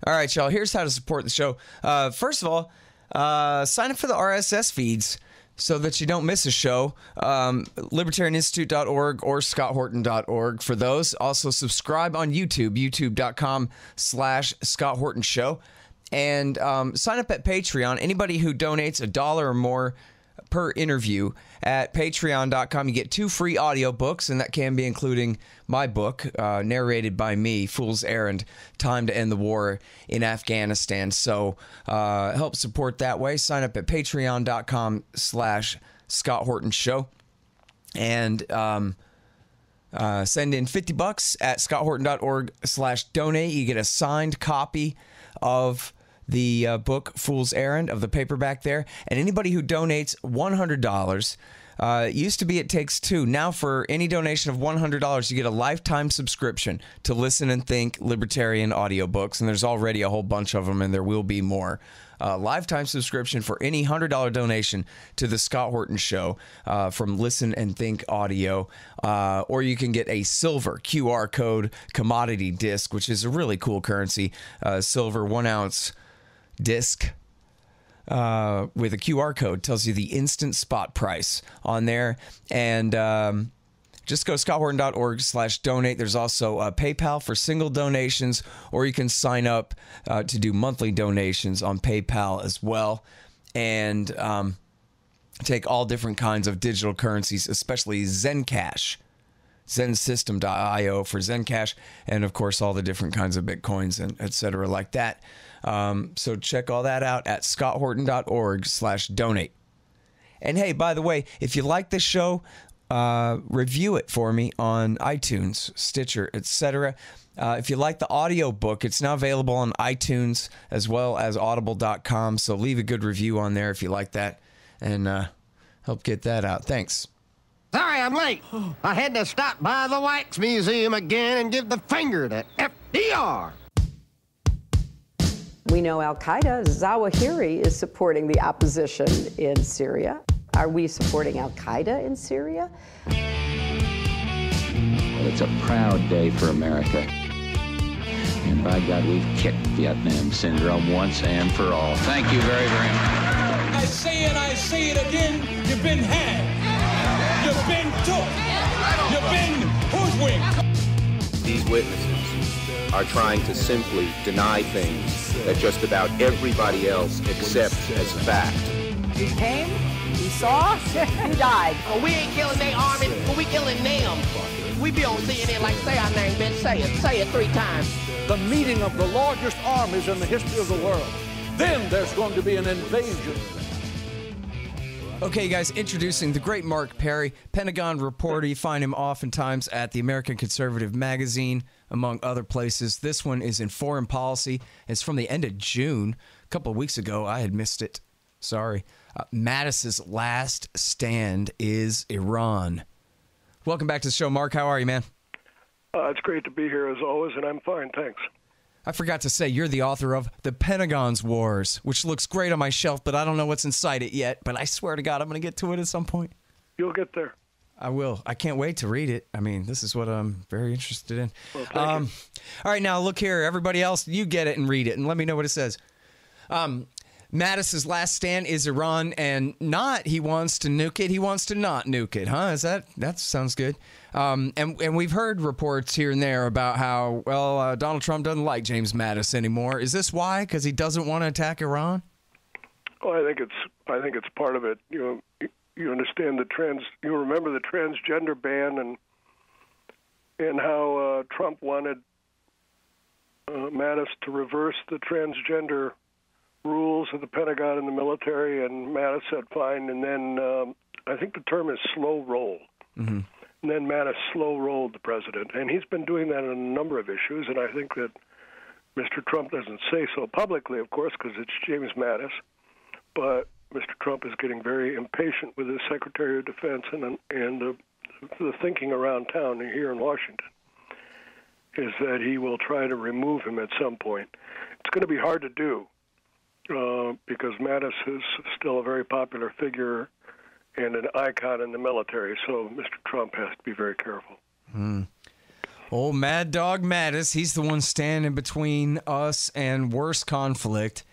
All right, y'all. Here's how to support the show. First of all, sign up for the RSS feeds so that you don't miss a show. LibertarianInstitute.org or ScottHorton.org for those. Also, subscribe on YouTube, youtube.com/Scott Horton Show. And sign up at Patreon. Anybody who donates $1 or more per interview at patreon.com, you get 2 free audiobooks, and that can be including my book, narrated by me, Fool's Errand, Time to End the War in Afghanistan. So help support that way. Sign up at patreon.com/Scott Horton Show. And send in $50 at scotthorton.org/donate. You get a signed copy of the book Fool's Errand, of the paperback there. And anybody who donates $100, it used to be it takes 2. Now for any donation of $100, you get a lifetime subscription to Listen and Think Libertarian audiobooks. And there's already a whole bunch of them, and there will be more. Lifetime subscription for any $100 donation to the Scott Horton Show from Listen and Think Audio. Or you can get a silver QR code commodity disc, which is a really cool currency. Silver 1-ounce disc with a QR code. Tells you the instant spot price on there. And just go scotthorton.org/donate. There's also PayPal for single donations, or you can sign up to do monthly donations on PayPal as well. And take all different kinds of digital currencies, especially Zencash, zensystem.io for Zencash, and of course all the different kinds of Bitcoins and et cetera like that. So check all that out at scotthorton.org/donate. And hey, by the way, if you like this show, review it for me on iTunes, Stitcher, etc. If you like the audio book, it's now available on iTunes as well as audible.com. So leave a good review on there if you like that, and help get that out. Thanks. Sorry I'm late. I had to stop by the Wax Museum again and give the finger to FDR. We know Al-Qaeda, Zawahiri, is supporting the opposition in Syria. Are we supporting Al-Qaeda in Syria? Well, it's a proud day for America. And by God, we've kicked Vietnam syndrome once and for all. Thank you very, very much. I say it again, you've been had. You've been took. You've been hoodwinked. These witnesses are trying to simply deny things that just about everybody else accepts as fact. He came, he saw, he died. Well, we ain't killing their army, but we killing them. We be on CNN like, say our name, bitch, say it 3 times. The meeting of the largest armies in the history of the world. Then there's going to be an invasion. Okay, guys, introducing the great Mark Perry, Pentagon reporter. You find him oftentimes at the American Conservative Magazine, among other places. This one is in Foreign Policy. It's from the end of June. A couple of weeks ago, I had missed it. Sorry. Mattis's last stand is Iran. Welcome back to the show, Mark. How are you, man? It's great to be here, as always, and I'm fine, thanks. I forgot to say, you're the author of The Pentagon's Wars, which looks great on my shelf, but I don't know what's inside it yet. But I swear to God, I'm going to get to it at some point. You'll get there. I will. I can't wait to read it. I mean, this is what I'm very interested in. Well, thank you. All right, now look here. Everybody else, you get it and read it, and let me know what it says. Mattis's last stand is Iran, and not he wants to nuke it. He wants to not nuke it, huh? That sounds good. And we've heard reports here and there about how, well, Donald Trump doesn't like James Mattis anymore. Is this why? Because he doesn't want to attack Iran? Well, I think it's part of it. You understand you remember the transgender ban and how Trump wanted Mattis to reverse the transgender rules of the Pentagon and the military, and Mattis said fine. And then I think the term is slow roll. Mm-hmm. And then Mattis slow rolled the president, and he's been doing that on a number of issues. And I think that Mr. Trump doesn't say so publicly, of course, because it's James Mattis, but Mr. Trump is getting very impatient with his Secretary of Defense, and the thinking around town here in Washington is that he will try to remove him at some point. It's going to be hard to do because Mattis is still a very popular figure and an icon in the military, so Mr. Trump has to be very careful. Old Mad Dog Mattis, he's the one standing between us and worse conflict.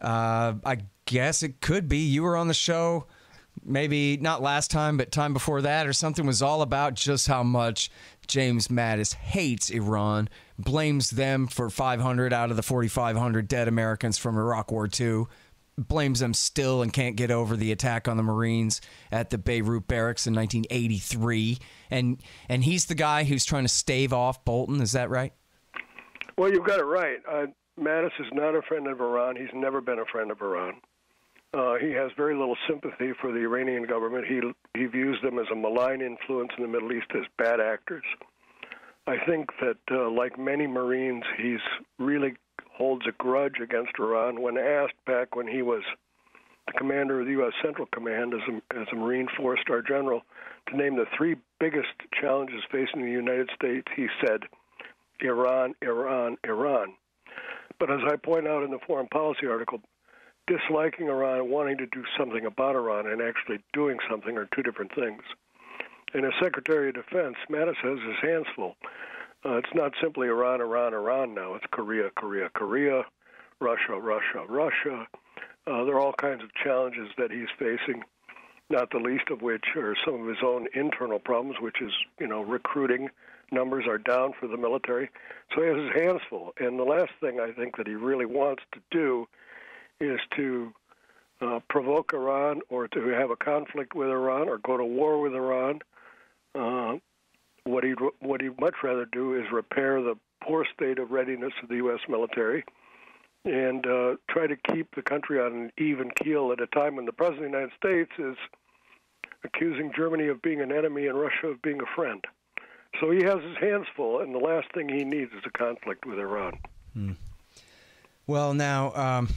I guess it could be. You were on the show, maybe not last time, but time before that or something, was all about just how much James Mattis hates Iran, blames them for 500 out of the 4,500 dead Americans from Iraq War II, blames them still and can't get over the attack on the Marines at the Beirut barracks in 1983. And he's the guy who's trying to stave off Bolton. Is that right? Well, you've got it right. Mattis is not a friend of Iran. He's never been a friend of Iran. He has very little sympathy for the Iranian government. He views them as a malign influence in the Middle East, as bad actors. I think that, like many Marines, he's really holds a grudge against Iran. When asked back when he was the commander of the U.S. Central Command as a Marine four-star general to name the three biggest challenges facing the United States, he said, Iran, Iran, Iran. But as I point out in the foreign policy article, disliking Iran and wanting to do something about Iran and actually doing something are two different things. And as Secretary of Defense, Mattis has his hands full. It's not simply Iran, Iran, Iran now. It's Korea, Korea, Korea, Russia, Russia, Russia. There are all kinds of challenges that he's facing, not the least of which are some of his own internal problems, which is, recruiting numbers are down for the military. So he has his hands full. And the last thing I think that he really wants to do is to provoke Iran or to have a conflict with Iran or go to war with Iran. What he'd much rather do is repair the poor state of readiness of the U.S. military and try to keep the country on an even keel at a time when the President of the United States is accusing Germany of being an enemy and Russia of being a friend. So he has his hands full, and the last thing he needs is a conflict with Iran. Well, now,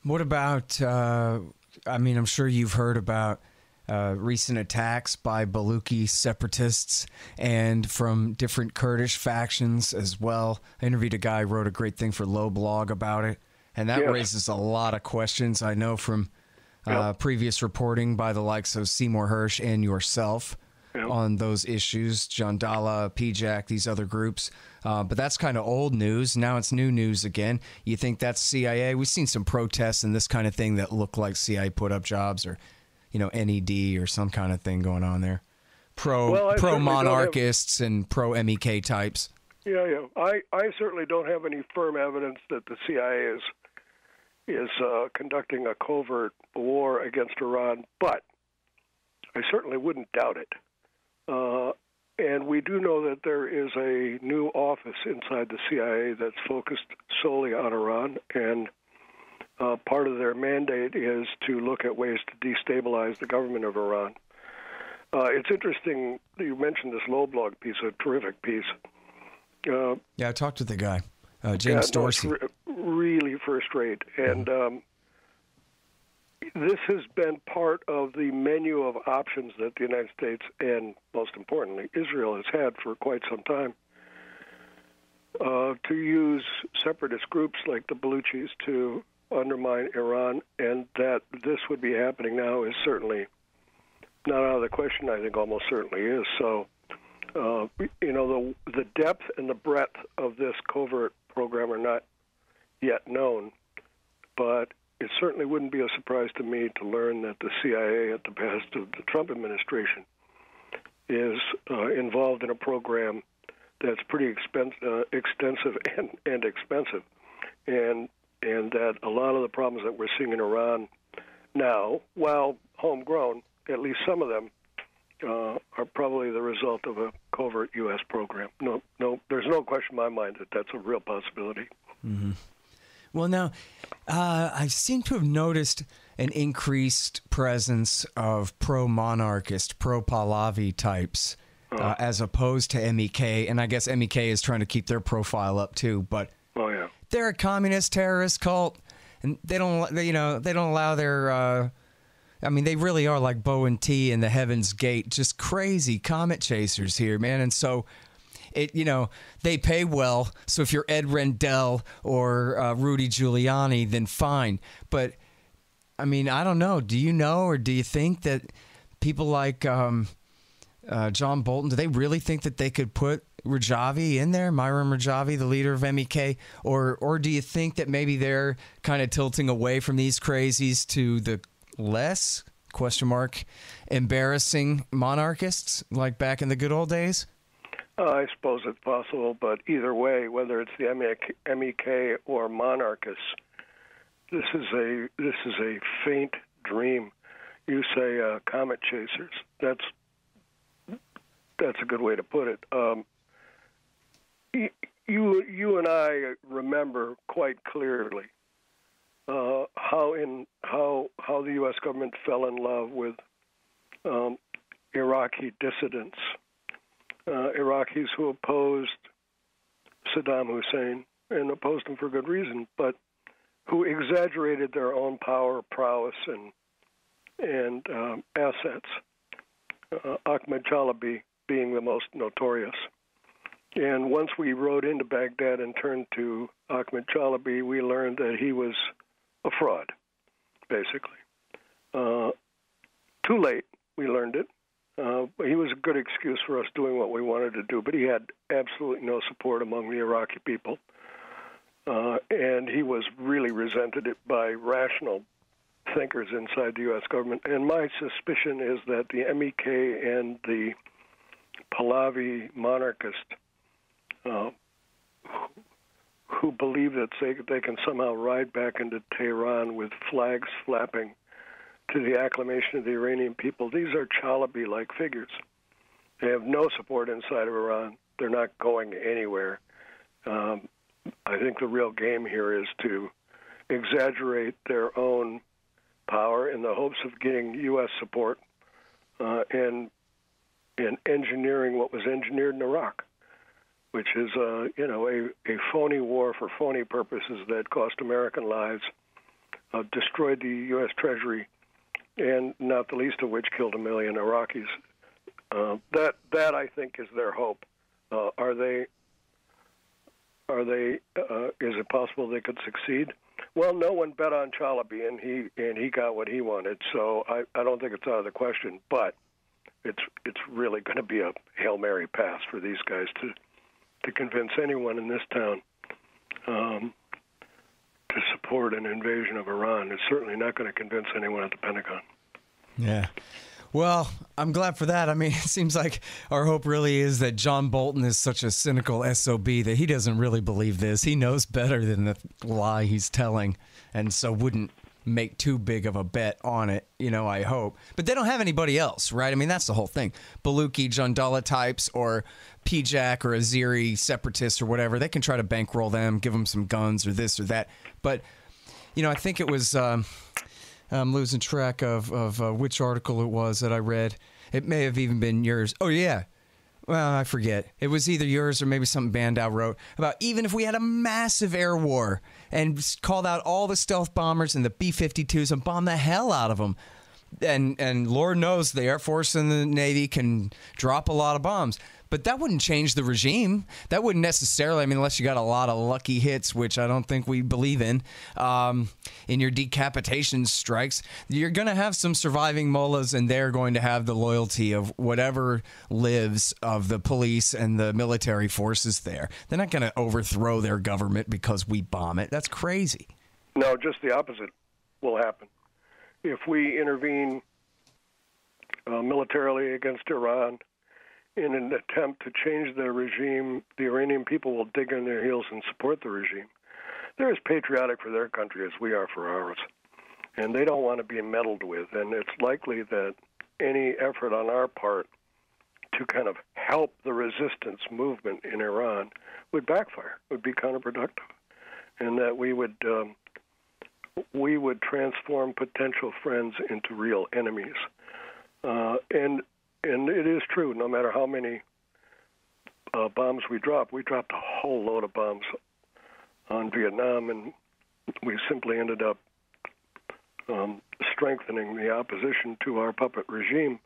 what about, I'm sure you've heard about recent attacks by Baluchi separatists and from different Kurdish factions as well. I interviewed a guy who wrote a great thing for Low Blog about it, and that raises a lot of questions. I know from previous reporting by the likes of Seymour Hersh and yourself on those issues, John Dalla, PJAC, these other groups. But that's kind of old news. Now it's new news again. You think that's CIA? We've seen some protests and this kind of thing that look like CIA put up jobs or NED or some kind of thing going on there. Pro-monarchists and pro-MEK types. Yeah. I certainly don't have any firm evidence that the CIA is conducting a covert war against Iran, but I certainly wouldn't doubt it. And we do know that there is a new office inside the CIA that's focused solely on Iran, and part of their mandate is to look at ways to destabilize the government of Iran. It's interesting that you mentioned this Low Blog piece, a terrific piece. I talked to the guy, James Dorsey. It's really first rate. And this has been part of the menu of options that the United States and, most importantly, Israel has had for quite some time to use separatist groups like the Baluchis to undermine Iran, and that this would be happening now is certainly not out of the question. I think almost certainly is. So, the depth and the breadth of this covert program are not yet known, but it certainly wouldn't be a surprise to me to learn that the CIA, at the behest of the Trump administration, is involved in a program that's pretty extensive and expensive, and that a lot of the problems that we're seeing in Iran now, while homegrown, at least some of them, are probably the result of a covert U.S. program. No, there's no question in my mind that that's a real possibility. Mm-hmm. Well, now, I seem to have noticed an increased presence of pro-monarchist, pro-Pahlavi types as opposed to MEK, and I guess MEK is trying to keep their profile up too, but they're a communist terrorist cult, and they don't allow their they really are like Bo and T in the Heaven's Gate, just crazy comet chasers here, man. And so they pay well. So if you're Ed Rendell or Rudy Giuliani, then fine. But I don't know. Do you know, or do you think that people like John Bolton, do they really think that they could put Rajavi in there, Myron Rajavi, the leader of MEK? Or do you think that maybe they're kind of tilting away from these crazies to the less, embarrassing monarchists like back in the good old days? I suppose it's possible, but either way, whether it's the MEK or monarchists, this is a faint dream. You say comet chasers. That's a good way to put it. You and I remember quite clearly how the U.S. government fell in love with Iraqi dissidents, Iraqis who opposed Saddam Hussein and opposed him for good reason, but who exaggerated their own power, prowess, and assets. Ahmed Chalabi being the most notorious. And once we rode into Baghdad and turned to Ahmed Chalabi, we learned that he was a fraud, basically. Too late, we learned it. He was a good excuse for us doing what we wanted to do, but he had absolutely no support among the Iraqi people. And he was really resented by rational thinkers inside the U.S. government. And my suspicion is that the MEK and the Pahlavi monarchist who believe that they can somehow ride back into Tehran with flags flapping to the acclamation of the Iranian people, these are Chalabi-like figures. They have no support inside of Iran. They're not going anywhere. I think the real game here is to exaggerate their own power in the hopes of getting U.S. support and engineering what was engineered in Iraq, which is a phony war for phony purposes that cost American lives, destroyed the U.S. Treasury, and not the least of which killed 1 million Iraqis. That I think is their hope. Is it possible they could succeed? Well, no one bet on Chalabi, and he got what he wanted. So I don't think it's out of the question. But it's really going to be a Hail Mary pass for these guys to convince anyone in this town to support an invasion of Iran. It's certainly not going to convince anyone at the Pentagon. Yeah. Well, I'm glad for that. I mean, it seems like our hope really is that John Bolton is such a cynical SOB that he doesn't really believe this. He knows better than the lie he's telling, and so wouldn't make too big of a bet on it, I hope. But they don't have anybody else, right? I mean, that's the whole thing. Baluchi, Jundullah types, or PJAC or Azeri separatists or whatever, they can try to bankroll them, give them some guns or this or that. But, I think it was... I'm losing track of which article it was that I read. It may have even been yours. Oh, yeah. Well, I forget. It was either yours or maybe something Bandow wrote about even if we had a massive air war and called out all the stealth bombers and the B-52s and bombed the hell out of them. And Lord knows the Air Force and the Navy can drop a lot of bombs. But that wouldn't change the regime. That wouldn't necessarily, unless you got a lot of lucky hits, which I don't think we believe in your decapitation strikes. You're going to have some surviving mullahs, and they're going to have the loyalty of whatever lives of the police and the military forces there. They're not going to overthrow their government because we bomb it. That's crazy. No, just the opposite will happen. If we intervene militarily against Iran in an attempt to change their regime, the Iranian people will dig in their heels and support the regime. They're as patriotic for their country as we are for ours, and they don't want to be meddled with. And it's likely that any effort on our part to kind of help the resistance movement in Iran would backfire, would be counterproductive, and that we would transform potential friends into real enemies. And it is true, no matter how many bombs we dropped a whole load of bombs on Vietnam, and we simply ended up strengthening the opposition to our puppet regime.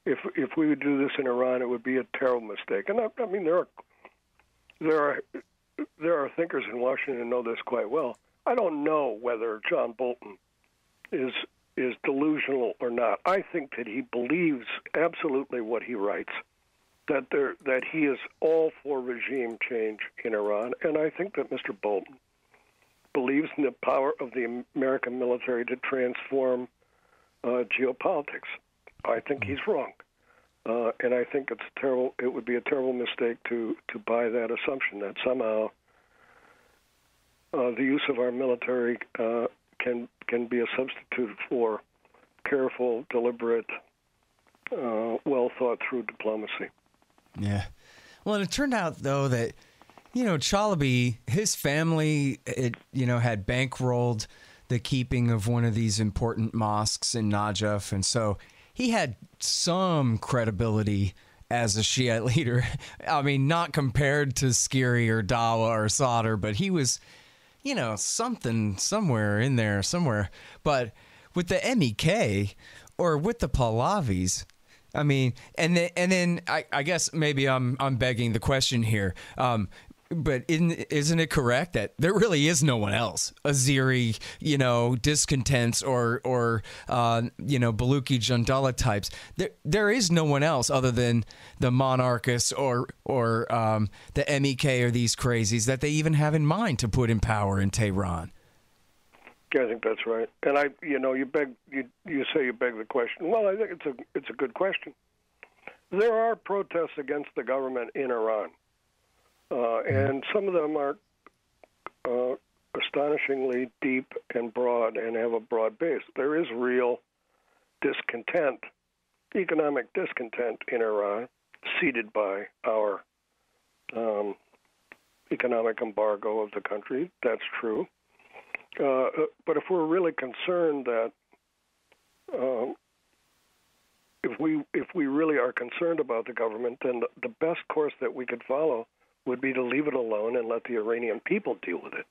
If we would do this in Iran, it would be a terrible mistake. And I mean, there are thinkers in Washington who know this quite well. I don't know whether John Bolton is is delusional or not. I think that he believes absolutely what he writes, that he is all for regime change in Iran, and I think that Mr. Bolton believes in the power of the American military to transform geopolitics. I think he's wrong, and I think it would be a terrible mistake to buy that assumption that somehow the use of our military can be a substitute for careful, deliberate, well thought through diplomacy. Yeah. Well, and it turned out though that Chalabi, his family, had bankrolled the keeping of one of these important mosques in Najaf, and so he had some credibility as a Shiite leader. I mean, not compared to Skiri or Dawa or Sadr, but he was, something somewhere in there somewhere. But with the MEK or with the Pahlavis, I mean, and then I guess maybe I'm begging the question here. But isn't it correct that there really is no one else? Azeri, discontents or Baluchi Jandala types. There is no one else other than the monarchists or the MEK or these crazies that they even have in mind to put in power in Tehran. Yeah, I think that's right. And you say you beg the question. Well, I think it's a good question. There are protests against the government in Iran. And some of them are astonishingly deep and broad and have a broad base. There is real discontent, economic discontent in Iran, seeded by our economic embargo of the country. That's true. But if we're really concerned that if we really are concerned about the government, then the best course that we could follow would be to leave it alone and let the Iranian people deal with it.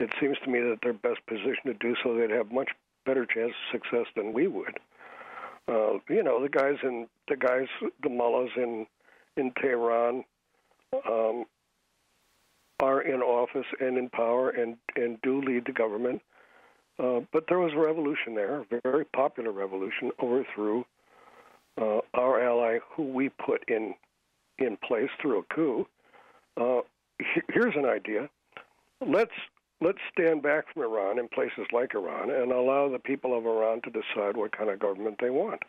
It seems to me that they're best positioned to do so. They'd have much better chance of success than we would. The mullahs in Tehran are in office and in power and do lead the government. But there was a revolution there, a very popular revolution, overthrew our ally who we put in place through a coup. Here's an idea. Let's stand back from Iran in places like Iran and allow the people of Iran to decide what kind of government they want,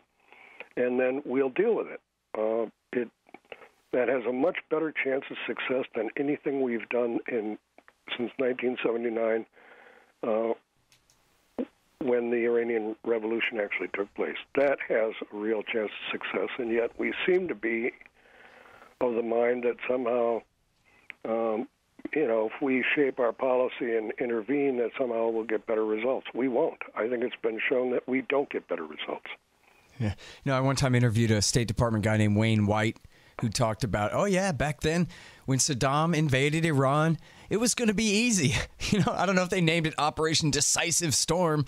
and then we'll deal with it. That has a much better chance of success than anything we've done since 1979, when the Iranian Revolution actually took place. That has a real chance of success, and yet we seem to be of the mind that somehow, if we shape our policy and intervene, that somehow we'll get better results. We won't. I think it's been shown that we don't get better results. Yeah. I one time interviewed a State Department guy named Wayne White who talked about, back then when Saddam invaded Iran, it was going to be easy. I don't know if they named it Operation Decisive Storm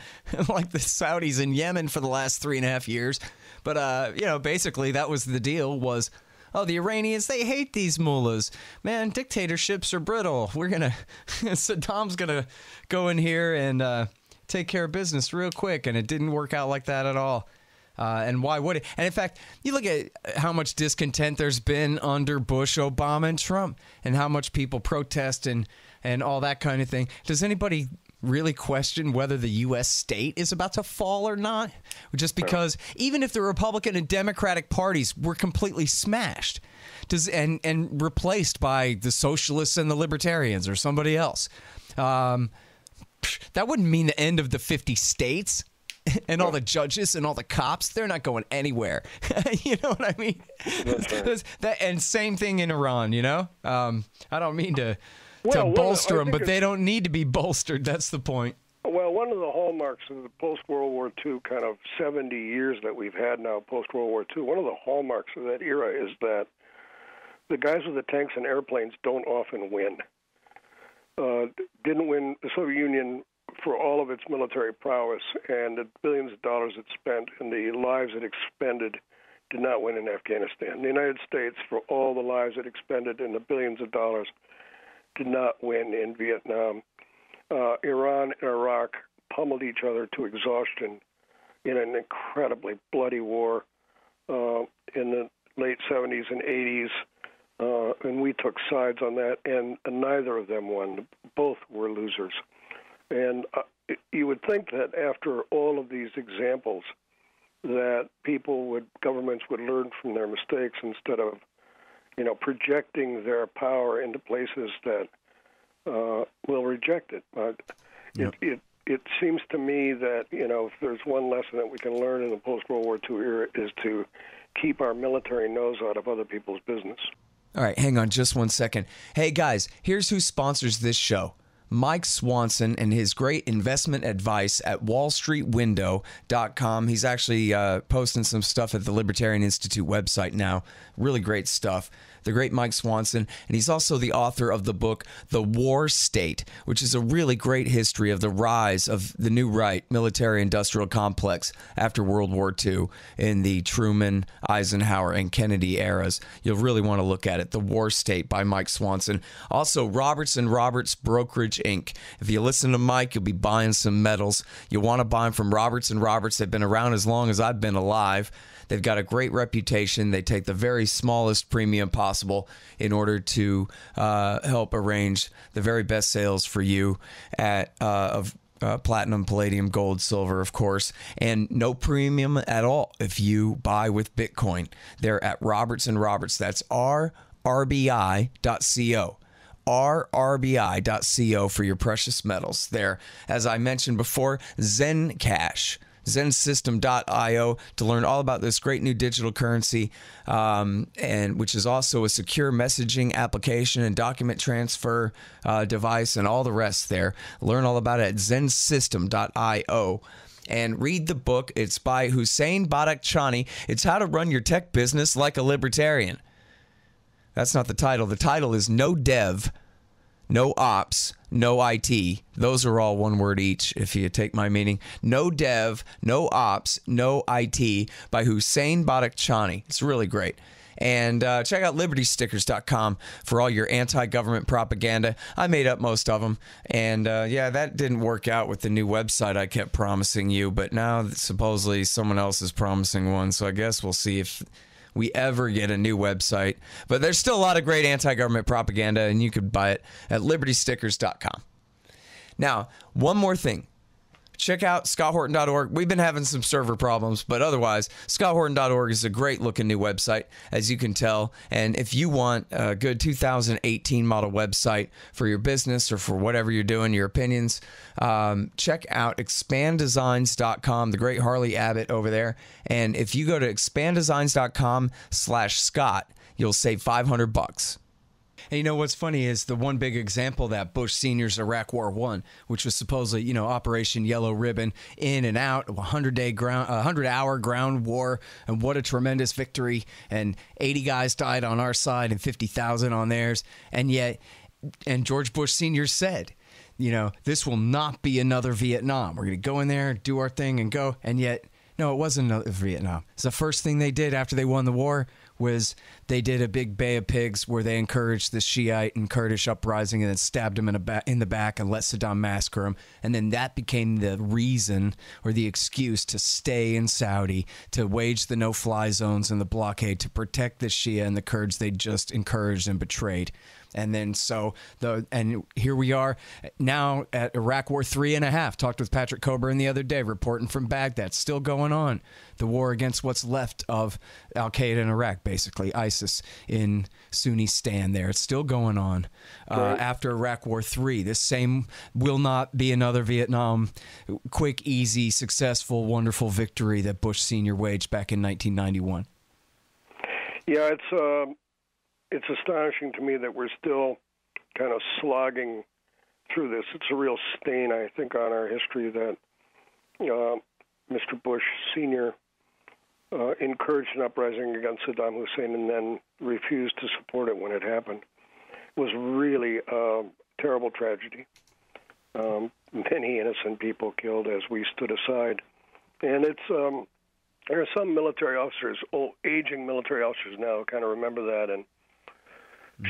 like the Saudis in Yemen for the last 3.5 years. But, basically that was the deal was, the Iranians, they hate these mullahs. Man, dictatorships are brittle. Saddam's going to go in here and take care of business real quick. And it didn't work out like that at all. And why would it? And in fact, you look at how much discontent there's been under Bush, Obama, and Trump, and how much people protest and all that kind of thing. Does anybody really question whether the U.S. state is about to fall or not? Just because even if the Republican and Democratic parties were completely smashed and replaced by the socialists and the libertarians or somebody else, that wouldn't mean the end of the 50 states. And all the judges and all the cops, they're not going anywhere. You know what I mean? And same thing in Iran, I don't mean to bolster them, but they don't need to be bolstered. That's the point. Well, one of the hallmarks of the post-World War II kind of 70 years that we've had now, post-World War II, one of the hallmarks of that era is that the guys with the tanks and airplanes don't often win. Didn't win the Soviet Union for all of its military prowess and the billions of dollars it spent and the lives it expended, did not win in Afghanistan. The United States, for all the lives it expended and the billions of dollars, did not win in Vietnam. Iran and Iraq pummeled each other to exhaustion in an incredibly bloody war in the late 70s and 80s, and we took sides on that, and neither of them won. Both were losers. And you would think that after all of these examples, that governments would learn from their mistakes instead of, projecting their power into places that will reject it. It seems to me that, if there's one lesson that we can learn in the post-World War II era is to keep our military nose out of other people's business. All right, hang on just one second. Hey, guys, here's who sponsors this show. Mike Swanson and his great investment advice at wallstreetwindow.com. He's actually posting some stuff at the Libertarian Institute website now. Really great stuff. The great Mike Swanson. And he's also the author of the book, The War State, which is a really great history of the rise of the new right military-industrial complex after World War II in the Truman, Eisenhower, and Kennedy eras. You'll really want to look at it. The War State by Mike Swanson. Also, Roberts & Roberts Brokerage, Inc. If you listen to Mike, you'll be buying some metals. You'll want to buy them from Roberts & Roberts. They've been around as long as I've been alive. They've got a great reputation. They take the very smallest premium possible in order to help arrange the very best sales for you of platinum, palladium, gold, silver, of course, and no premium at all if you buy with Bitcoin. They're at Roberts & Roberts. That's rrbi.co. rrbi.co for your precious metals. There, as I mentioned before, Zencash. Zensystem.io to learn all about this great new digital currency, and which is also a secure messaging application and document transfer device and all the rest there. Learn all about it at Zensystem.io. And read the book. It's by Hussein Badakhshani. It's How to Run Your Tech Business Like a Libertarian. That's not the title. The title is No Dev, No Ops, No IT. Those are all one word each, if you take my meaning. No Dev, No Ops, No IT by Hussein Badakhshani. It's really great. And check out libertystickers.com for all your anti-government propaganda. I made up most of them. And yeah, that didn't work out with the new website I kept promising you. But now supposedly someone else is promising one. So I guess we'll see if we ever get a new website. But there's still a lot of great anti-government propaganda, and you could buy it at libertystickers.com. Now, one more thing. Check out scotthorton.org. We've been having some server problems, but otherwise, scotthorton.org is a great-looking new website, as you can tell. And if you want a good 2018 model website for your business or for whatever you're doing, your opinions, check out expanddesigns.com, the great Harley Abbott over there. And if you go to expanddesigns.com/Scott, you'll save $500. And you know what's funny is the one big example of that Bush Senior's Iraq War I, which was supposedly, Operation Yellow Ribbon, in and out, 100-hour ground war, and what a tremendous victory. And 80 guys died on our side and 50,000 on theirs. And yet, George Bush Senior said, this will not be another Vietnam. We're going to go in there, do our thing, and go. And yet, no, it wasn't another Vietnam. It's the first thing they did after they won the war was they did a big Bay of Pigs where they encouraged the Shiite and Kurdish uprising and then stabbed him in the back and let Saddam massacre him. And then that became the reason or the excuse to stay in Saudi, to wage the no-fly zones and the blockade to protect the Shia and the Kurds they just encouraged and betrayed. And then and here we are now at Iraq War 3.5. Talked with Patrick Coburn the other day, reporting from Baghdad. Still going on. The war against what's left of Al-Qaeda in Iraq, basically ISIS in Sunnistan there. It's still going on after Iraq War 3. This same will not be another Vietnam. Quick, easy, successful, wonderful victory that Bush Sr. waged back in 1991. Yeah, it's astonishing to me that we're still kind of slogging through this. It's a real stain, I think, on our history that Mr. Bush Sr. Encouraged an uprising against Saddam Hussein and then refused to support it when it happened. It was really a terrible tragedy. Many innocent people killed as we stood aside. And there are some military officers, aging military officers now, kind of remember that and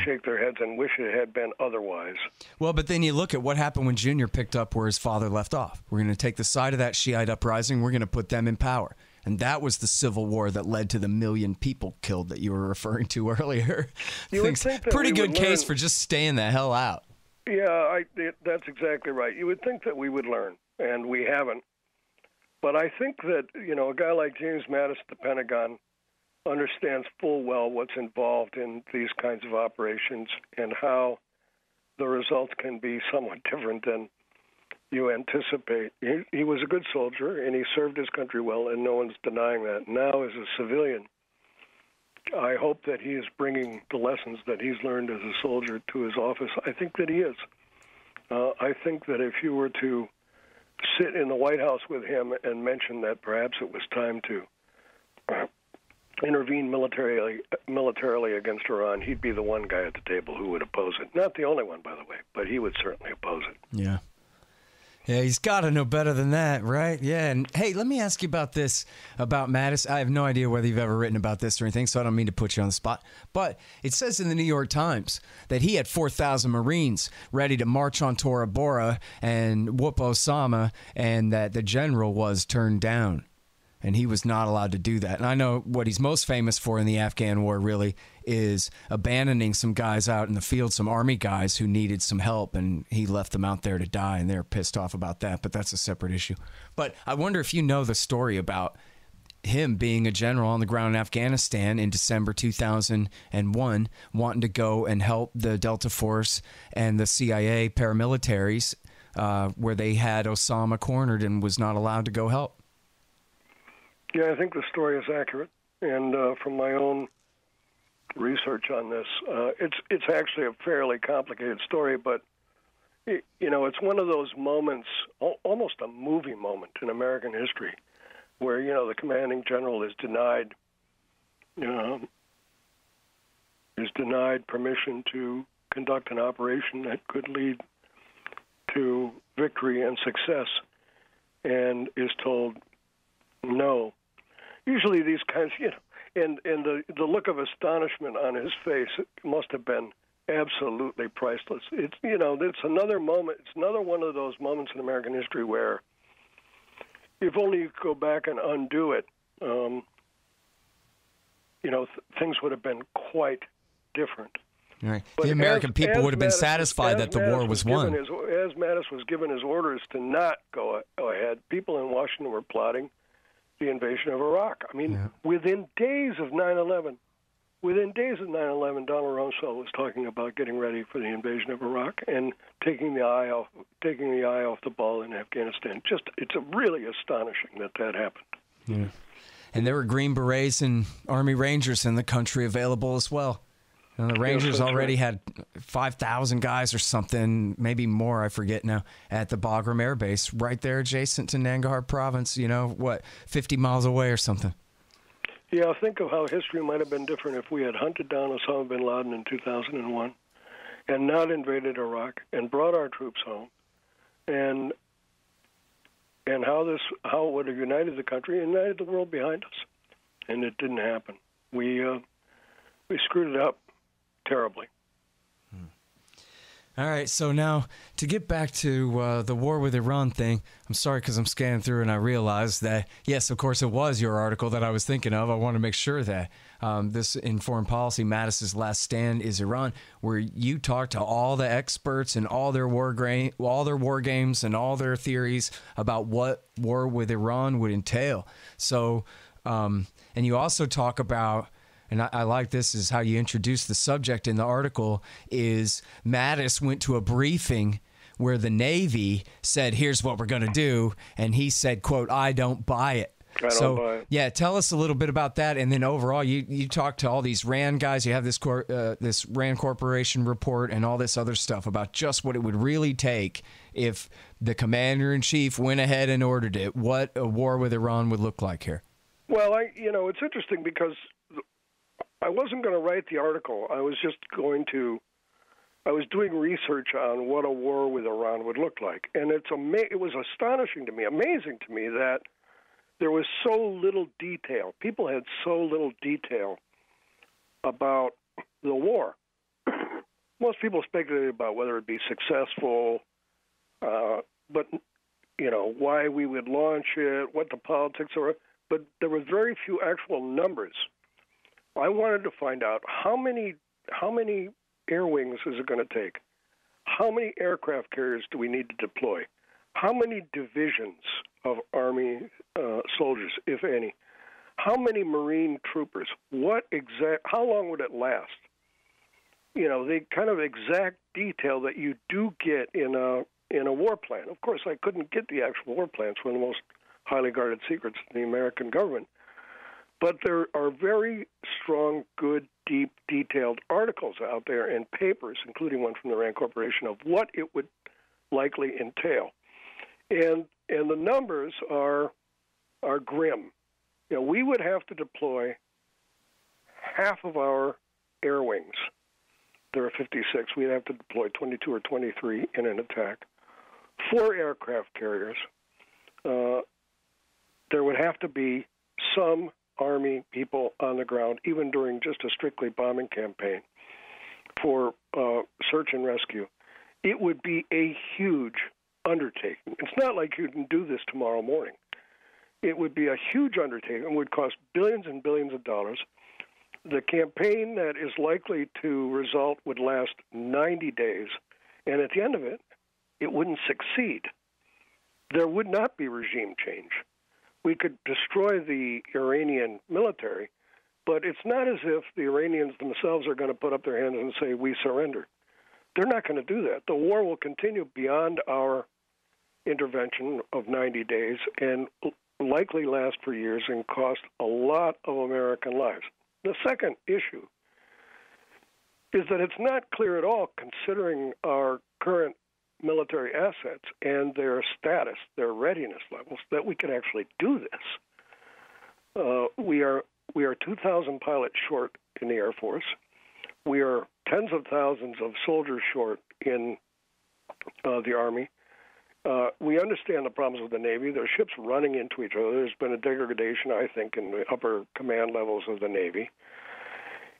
shake their heads and wish it had been otherwise. Well, but then you look at what happened when Junior picked up where his father left off. We're going to take the side of that Shiite uprising. We're going to put them in power. And that was the civil war that led to the 1 million people killed that you were referring to earlier. You would think that pretty we good would case learn. for just staying the hell out. Yeah, that's exactly right. You would think that we would learn, and we haven't. But I think that, a guy like James Mattis at the Pentagon understands full well what's involved in these kinds of operations and how the results can be somewhat different than you anticipate. He was a good soldier, and he served his country well, and no one's denying that. Now, as a civilian, I hope that he is bringing the lessons that he's learned as a soldier to his office. I think that he is. I think that if you were to sit in the White House with him and mention that perhaps it was time to intervene militarily against Iran, he'd be the one guy at the table who would oppose it. Not the only one, by the way, but he would certainly oppose it. Yeah. Yeah, he's got to know better than that, right? Yeah, and hey, let me ask you about this, about Mattis. I have no idea whether you've ever written about this or anything, so I don't mean to put you on the spot. But it says in the New York Times that he had 4,000 Marines ready to march on Tora Bora and whoop Osama, and that the general was turned down. And he was not allowed to do that. And I know what he's most famous for in the Afghan war, really, is abandoning some guys out in the field, some Army guys who needed some help, and he left them out there to die, and they're pissed off about that. But that's a separate issue. But I wonder if you know the story about him being a general on the ground in Afghanistan in December 2001, wanting to go and help the Delta Force and the CIA paramilitaries where they had Osama cornered and was not allowed to go help. Yeah, I think the story is accurate, and from my own research on this, it's actually a fairly complicated story, but it's one of those moments, almost a movie moment in American history, where the commanding general is denied permission to conduct an operation that could lead to victory and success, and is told no. Usually these kinds, and the look of astonishment on his face must have been absolutely priceless. It's it's another moment. It's another one of those moments in American history where, if only you could go back and undo it, things would have been quite different. Right. The American people would have been satisfied that the war was won. As Mattis was given his orders to not go ahead, people in Washington were plotting the invasion of Iraq. I mean, within days of 9/11, Donald Rumsfeld was talking about getting ready for the invasion of Iraq and taking the eye off the ball in Afghanistan. It's really astonishing that happened. Yeah. And there were Green Berets and Army Rangers in the country available as well. The Rangers already had 5,000 guys or something, maybe more, I forget now, at the Bagram Air Base, right there adjacent to Nangarhar Province, 50 miles away or something. Yeah, think of how history might have been different if we had hunted down Osama bin Laden in 2001 and not invaded Iraq and brought our troops home, and how it would have united the country and united the world behind us. And it didn't happen. We screwed it up terribly. All right, so now to get back to the war with Iran thing, I'm sorry because I'm scanning through and I realized that, yes, of course, it was your article that I was thinking of. I want to make sure that this in Foreign Policy, Mattis's Last Stand is Iran, where you talk to all the experts and all their war games and all their theories about what war with Iran would entail. So, and you also talk about, and I like this, is how you introduce the subject in the article, is Mattis went to a briefing where the Navy said, here's what we're going to do. And he said, quote, I don't buy it. I don't buy it. Yeah, tell us a little bit about that. And then overall, you talk to all these RAND guys. You have this RAND Corporation report and all this other stuff about just what it would really take if the commander-in-chief went ahead and ordered it, what a war with Iran would look like here. Well, it's interesting because I wasn't going to write the article. I was doing research on what a war with Iran would look like. And it was astonishing to me, amazing to me, that there was so little detail. People had so little detail about the war. most people speculated about whether it'd be successful, but why we would launch it, what the politics are. But there were very few actual numbers. I wanted to find out how many air wings is it going to take? How many aircraft carriers do we need to deploy? How many divisions of Army soldiers, if any? How many Marine troopers? How long would it last? The kind of exact detail that you do get in a war plan. Of course, I couldn't get the actual war plans, one of the most highly guarded secrets in the American government. But there are very strong, good, deep, detailed articles out there and papers, including one from the Rand Corporation, of what it would likely entail. And the numbers are grim. We would have to deploy half of our air wings. There are 56. We'd have to deploy 22 or 23 in an attack. 4 aircraft carriers. There would have to be some Army people on the ground, even during just a strictly bombing campaign, for search and rescue. It would be a huge undertaking. It's not like you can do this tomorrow morning. It would be a huge undertaking. It would cost billions and billions of dollars. The campaign that is likely to result would last 90 days, and at the end of it, it wouldn't succeed. There would not be regime change. We could destroy the Iranian military, but it's not as if the Iranians themselves are going to put up their hands and say, we surrender. They're not going to do that. The war will continue beyond our intervention of 90 days and likely last for years and cost a lot of American lives. The second issue is that it's not clear at all, considering our current military assets and their status, their readiness levels, that we could actually do this. We are 2,000 pilots short in the Air Force. We are tens of thousands of soldiers short in the Army. We understand the problems with the Navy. There are ships running into each other. There's been a degradation, I think, in the upper command levels of the Navy.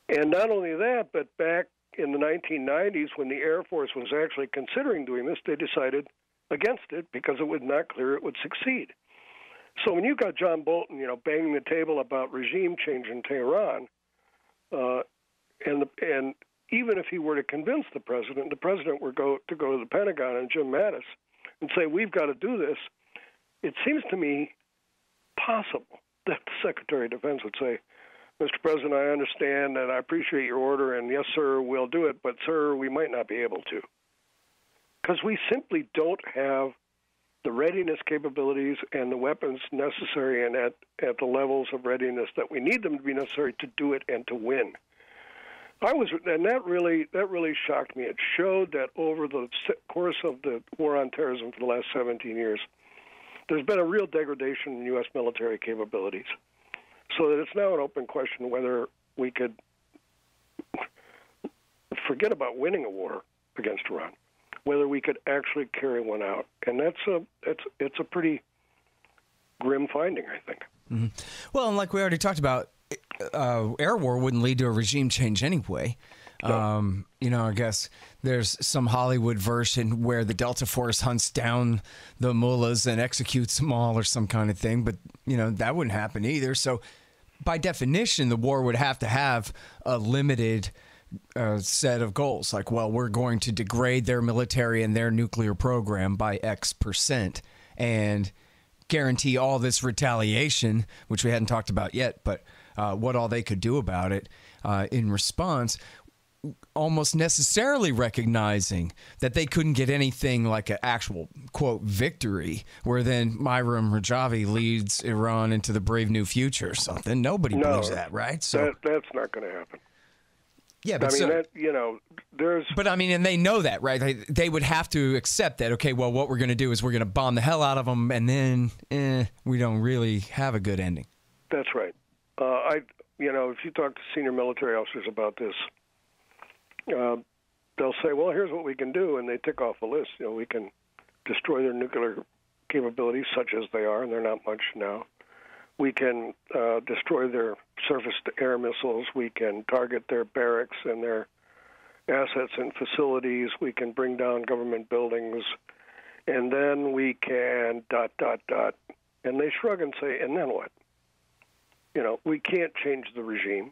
And not only that, but back in the 1990s, when the Air Force was actually considering doing this, they decided against it because it was not clear it would succeed. So when you've got John Bolton, banging the table about regime change in Tehran, and even if he were to convince the president would go to the Pentagon and Jim Mattis and say, we've got to do this, it seems to me possible that the Secretary of Defense would say, Mr. President, I understand and I appreciate your order, and yes, sir, we'll do it, but, sir, we might not be able to. Because we simply don't have the readiness capabilities and the weapons necessary and at the levels of readiness that we need them to be necessary to do it and to win. And that really shocked me. It showed that over the course of the war on terrorism for the last 17 years, there's been a real degradation in U.S. military capabilities, so that it's now an open question whether we could forget about winning a war against Iran, whether we could actually carry one out, and it's a pretty grim finding, I think. Mm-hmm. Well, and like we already talked about, air war wouldn't lead to a regime change anyway. No. I guess there's some Hollywood version where the Delta Force hunts down the mullahs and executes them all or some kind of thing, but that wouldn't happen either. So by definition, the war would have to have a limited set of goals, like, well, we're going to degrade their military and their nuclear program by X% and guarantee all this retaliation, which we hadn't talked about yet, but what all they could do about it in response, almost necessarily recognizing that they couldn't get anything like an actual, quote, victory, where then Myram Rajavi leads Iran into the brave new future or something. Nobody believes that, right? So that's not going to happen. Yeah, but there's... But, and they know that, right? They would have to accept that, okay, well, what we're going to do is we're going to bomb the hell out of them, and then we don't really have a good ending. That's right. If you talk to senior military officers about this, they'll say, well, here's what we can do, and they tick off a list. We can destroy their nuclear capabilities, such as they are, and they're not much now. We can destroy their surface-to-air missiles. We can target their barracks and their assets and facilities. We can bring down government buildings. And then we can ... And they shrug and say, and then what? We can't change the regime.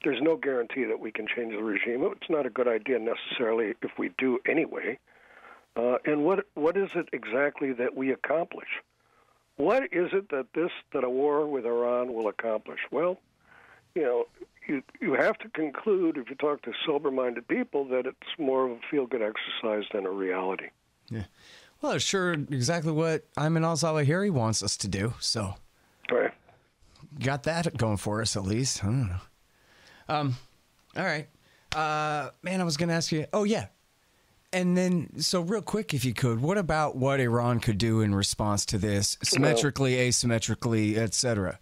There's no guarantee that we can change the regime. It's not a good idea necessarily if we do anyway. And what is it exactly that we accomplish? What is it that a war with Iran will accomplish? Well, you have to conclude, if you talk to sober-minded people, that it's more of a feel-good exercise than a reality. Yeah. Well, it's sure exactly what Ayman al-Zawahiri wants us to do. So, right. Got that going for us at least. I don't know. All right. Man, I was going to ask you. Oh, yeah. And then, so real quick, if you could, what about what Iran could do in response to this, symmetrically, asymmetrically, etc.?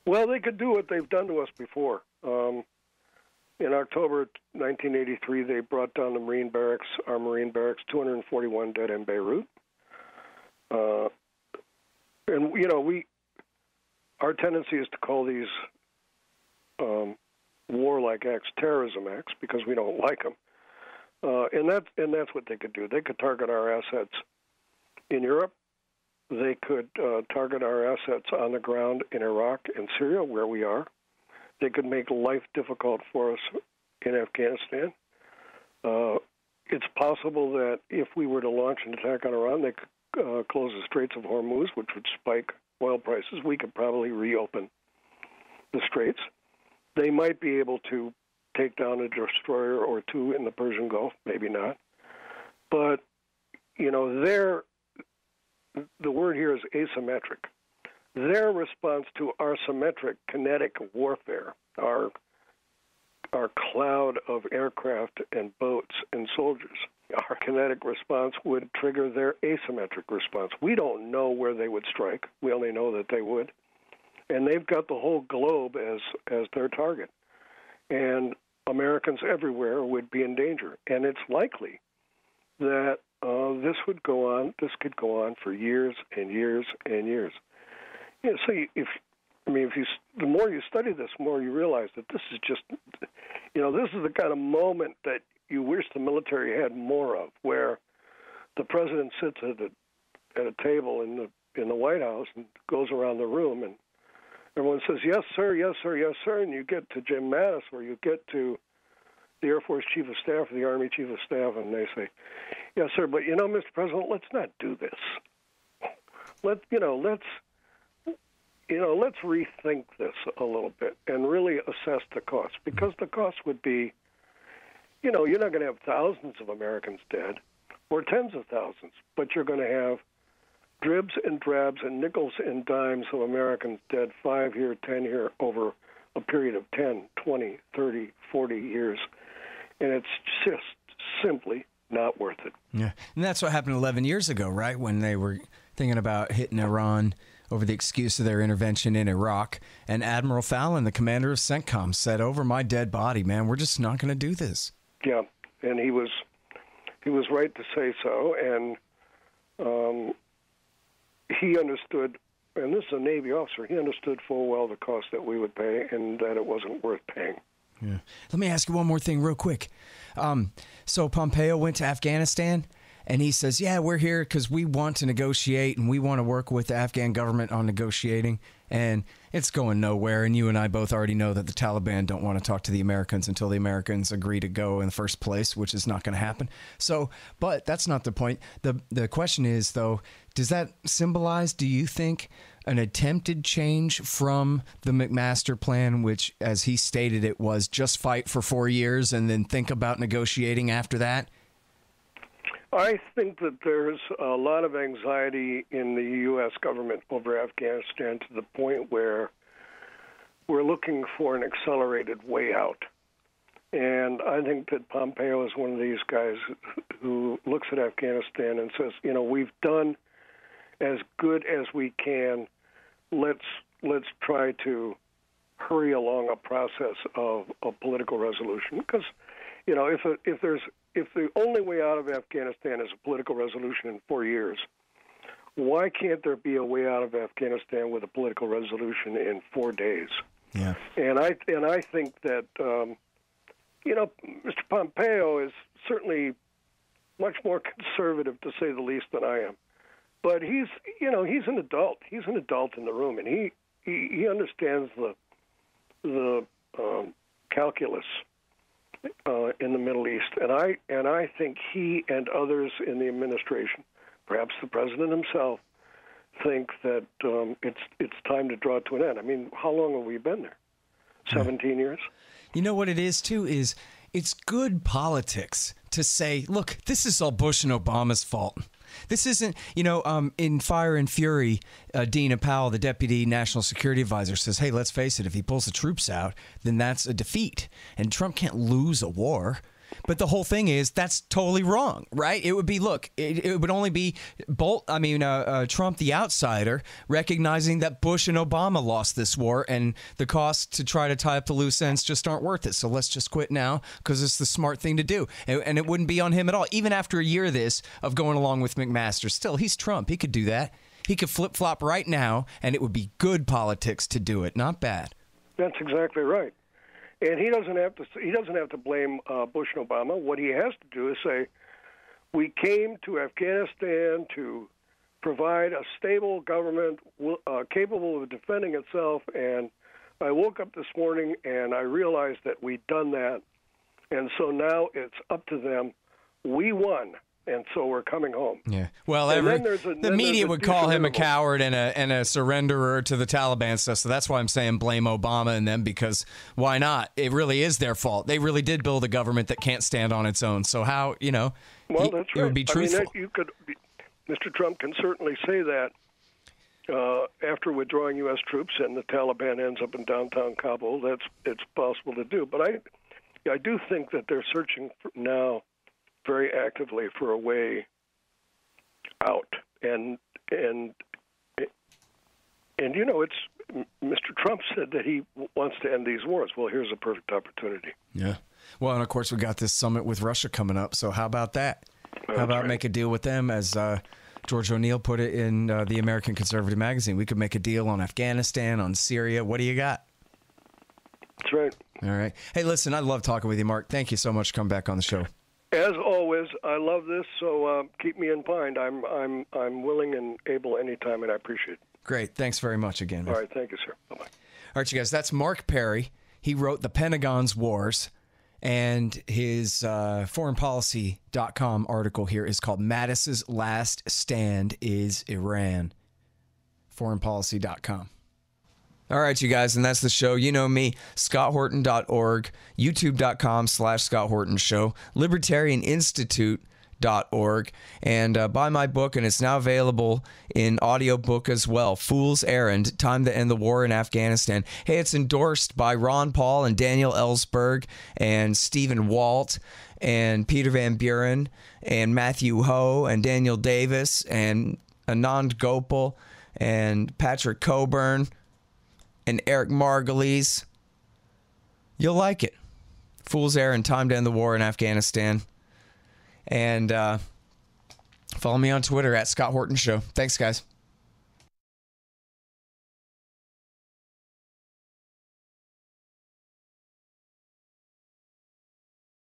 Well, they could do what they've done to us before. In October 1983, they brought down the Marine barracks, our Marine barracks, 241 dead in Beirut. And, our tendency is to call these warlike acts terrorism acts because we don't like them. And that's what they could do. They could target our assets in Europe. They could target our assets on the ground in Iraq and Syria, where we are. They could make life difficult for us in Afghanistan. It's possible that if we were to launch an attack on Iran, they could close the Straits of Hormuz, which would spike oil prices. We could probably reopen the Straits. They might be able to take down a destroyer or two in the Persian Gulf, maybe not. But, the word here is asymmetric. Their response to our symmetric kinetic warfare, our cloud of aircraft and boats and soldiers, our kinetic response would trigger their asymmetric response. We don't know where they would strike. We only know that they would. And they've got the whole globe as their target. And Americans everywhere would be in danger. And it's likely that this could go on for years and years and years. So the more you study this, the more you realize that this is just, this is the kind of moment that you wish the military had more of, where the president sits at a table in the White House and goes around the room and everyone says, yes, sir, yes, sir, yes, sir, and you get to Jim Mattis, or you get to the Air Force Chief of Staff or the Army Chief of Staff, and they say, yes, sir, but Mr. President, let's not do this. Let's rethink this a little bit and really assess the cost, because the cost would be, you're not going to have thousands of Americans dead or tens of thousands, but you're going to have dribs and drabs and nickels and dimes of Americans dead 5 here, 10 here over a period of 10, 20, 30, 40 years. And it's just simply not worth it. Yeah, and that's what happened 11 years ago, right, when they were thinking about hitting Iran over the excuse of their intervention in Iraq. And Admiral Fallon, the commander of CENTCOM, said, over my dead body, man, we're just not going to do this. Yeah, and he was right to say so. And he understood, and this is a Navy officer, he understood full well the cost that we would pay and that it wasn't worth paying. Yeah. Let me ask you one more thing real quick. So Pompeo went to Afghanistan, and he says, yeah, we're here because we want to negotiate and we want to work with the Afghan government on negotiating, and it's going nowhere. And you and I both already know that the Taliban don't want to talk to the Americans until the Americans agree to go in the first place, which is not going to happen. So, but that's not the point. The question is, though, does that symbolize, do you think, an attempted change from the McMaster plan, which, as he stated, it was just fight for 4 years and then think about negotiating after that? I think that there's a lot of anxiety in the U.S. government over Afghanistan to the point where we're looking for an accelerated way out. And I think that Pompeo is one of these guys who looks at Afghanistan and says, we've done as good as we can. Let's try to hurry along a process of a political resolution. Because, if the only way out of Afghanistan is a political resolution in 4 years, why can't there be a way out of Afghanistan with a political resolution in 4 days? Yeah. And I think that Mr. Pompeo is certainly much more conservative, to say the least, than I am. But he's an adult. He's an adult in the room, and he understands the calculus in the Middle East. And I think he and others in the administration, perhaps the president himself, think that it's time to draw it to an end. I mean, how long have we been there? 17 years? You know what it is, too, is it's good politics to say, look, this is all Bush and Obama's fault. This isn't, in Fire and Fury, Dina Powell, the Deputy National Security Advisor, says, hey, let's face it, if he pulls the troops out, then that's a defeat. And Trump can't lose a war. But the whole thing is that's totally wrong, right? It would be, look, it would only be Trump, the outsider, recognizing that Bush and Obama lost this war and the costs to try to tie up the loose ends just aren't worth it. So let's just quit now because it's the smart thing to do. And it wouldn't be on him at all. Even after a year of this, of going along with McMaster, still, he's Trump. He could do that. He could flip-flop right now, and it would be good politics to do it, not bad. That's exactly right. And he doesn't have to blame Bush and Obama. What he has to do is say, we came to Afghanistan to provide a stable government capable of defending itself, and I woke up this morning and I realized that we'd done that, and so now it's up to them. We won, and so we're coming home. Yeah. Well, the media would call him a coward and a surrenderer to the Taliban stuff. So that's why I'm saying blame Obama and them, because why not? It really is their fault. They really did build a government that can't stand on its own. So how, well, that's right. It would be truthful. Mr. Trump can certainly say that after withdrawing U.S. troops and the Taliban ends up in downtown Kabul. It's possible to do. But I do think that they're searching now very actively for a way out, and it's Mr. Trump said that he wants to end these wars. Well, here's a perfect opportunity. Yeah. Well, and of course we got this summit with Russia coming up. So how about that? How about make a deal with them, as George O'Neill put it in the American Conservative magazine? We could make a deal on Afghanistan, on Syria. What do you got? That's right. All right. Hey, listen, I love talking with you, Mark. Thank you so much for coming back on the show. As always, I love this, so keep me in mind. I'm willing and able anytime, and I appreciate it. Great. Thanks very much again. All right. Thank you, sir. Bye-bye. All right, you guys, that's Mark Perry. He wrote The Pentagon's Wars, and his foreignpolicy.com article here is called Mattis's Last Stand is Iran. Foreignpolicy.com. All right, you guys, and that's the show. You know me, scotthorton.org, youtube.com/Scott Horton Show, libertarianinstitute.org, and buy my book, and it's now available in audiobook as well, Fool's Errand, Time to End the War in Afghanistan. Hey, it's endorsed by Ron Paul and Daniel Ellsberg and Stephen Walt and Peter Van Buren and Matthew Ho and Daniel Davis and Anand Gopal and Patrick Coburn and Eric Margulies. You'll like it. Fool's Errand, Time to End the War in Afghanistan. And follow me on Twitter at Scott Horton Show. Thanks, guys.